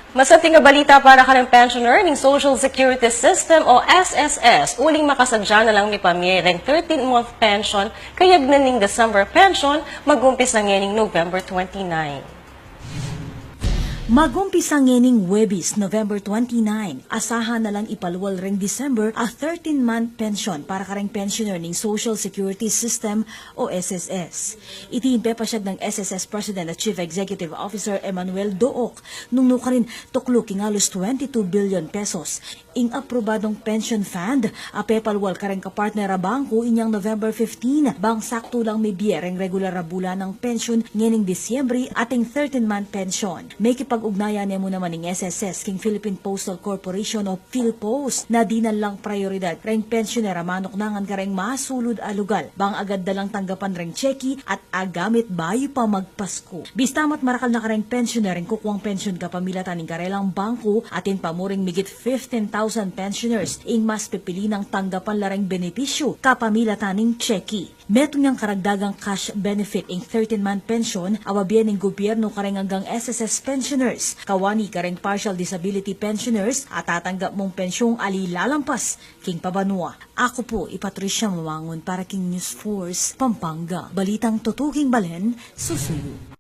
Masating nga balita para ka ng pensioner ng Social Security System o SSS. Uling makasadya na lang ni pamiyereng 13-month pension kayag na ning December pension magumpis na ngayon November 29. Magumpisa ngening Huwebes, November 29. Asahan na lang ipalwal ring December a 13-month pension para kareng pensioner ng Social Security System o SSS. Itiimpe pa siya ng SSS President at Chief Executive Officer Emmanuel Dook nung nukarin tuklo kingalos 22 billion pesos. Ing aprobadong pension fund, apepalwal kareng kapartner a bangko inyang November 15. Bang sakto lang may biyereng regular a bulan ng pension ngening Disyembre ating 13-month pension. May ugnayan niya mo naman ng SSS King Philippine Postal Corporation o PhilPost na di na lang prioridad reng pensioner manok nangan kareng masulod alugal bang agad dalang tanggapan reng cheki at agamit bayo pa magpasko. Bistamat marakal na kareng pensioner reng kukwang pension kapamilatan ng karelang bangko atin pamuring migit 15,000 pensioners ing mas pipili ng tanggapan lareng benepisyo kapamilatan ng cheki. Metong niyang karagdagang cash benefit ing 13-month pension awabiyan ng gobyerno kareng hanggang SSS pensioners. Kawani kareng partial disability pensioners at tatanggap mong pensyong alilalampas king pabanwa. Ako po Patricia Mamangon para King News Force, Pampanga. Balitang tutuking balen, susuyo.